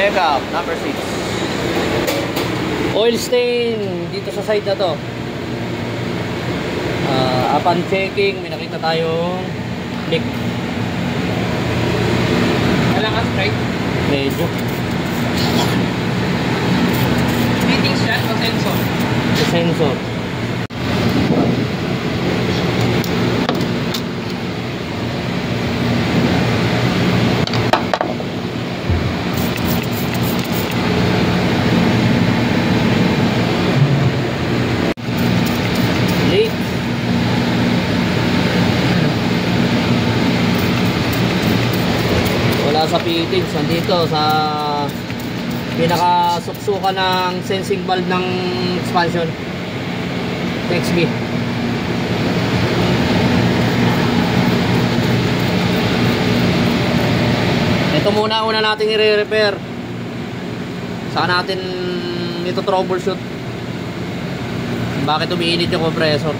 Check-up, number 6. Oil stain dito sa side na to. Upon checking, may nakita tayong leak. Wala ka straight? Medyo. Fitting shot o sensor? Sensor. Sa fittings, nandito sa pinakasuksukan ng sensing valve ng expansion XB. Ito muna natin i-repair. Saka natin ito troubleshoot bakit umiinit yung compressor.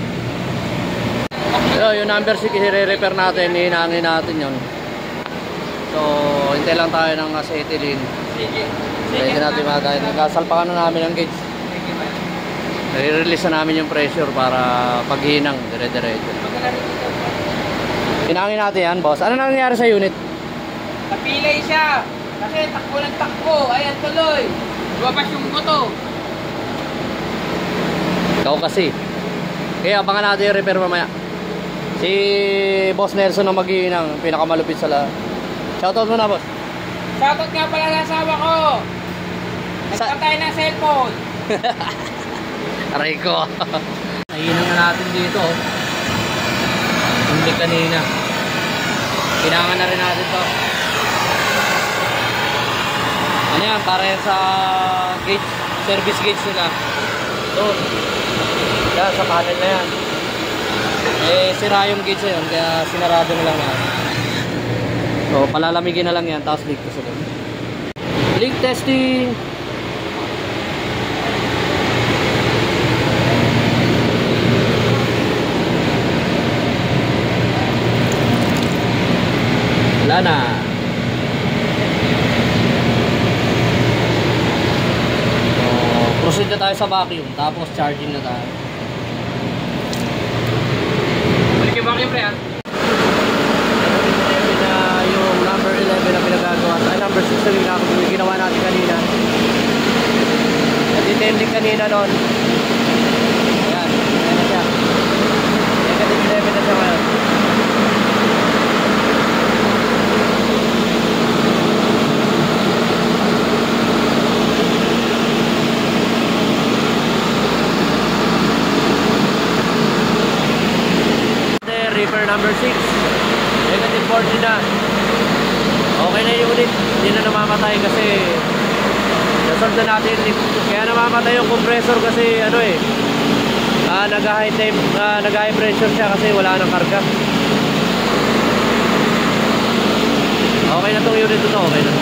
Yung number 6 i-repair natin, hinangin natin yun. So, hintay lang tayo ng acetylene. Sige. Pwede natin matayin. Nagkasalpakan na namin ang gauge. I-release na namin yung pressure para paghinang, dire-diretso. Hinangin natin yan, boss. Ano nangyari sa unit? Napilay siya. Kasi takbo ng takbo. Ayan, tuloy. Lumabas yung buto. Ikaw kasi. Kaya abangan natin yung repair mamaya. Si Boss Nelson ang maghihinang, pinakamalupit sa lahat. Shoutout mo na, boss. Shoutout nga pala sa asawa ko. Nagpatay ng cellphone. Aray ko. Nahinang na natin dito. Hindi kanina. Kailangan na rin natin to. Ano yan? Para yan sa gauge, service gauge nila. Doon. Kaya sa panel na yan. Sira yung gauge na yun. Kaya sinarado na lang natin. So, palalamigin na lang yan, tapos leak test ulit. Leak testing! Wala na. So, proceed na tayo sa vacuum, tapos charging na tayo. Balik yung vacuum pre, ha? Yung number 11 na pinagagawa ay number 6 na ginawa natin kanina. Natitending kanina nun. Ayan, ayan na siya. Negative 11 na siya ngayon. Reaper number 6, negative 40 na. Okay na yung unit, hindi na namamatay kasi nasolve na natin. Kaya namamatay yung compressor kasi ano nag-high pressure siya kasi wala nang karga. Okay na tong unit ito, okay na.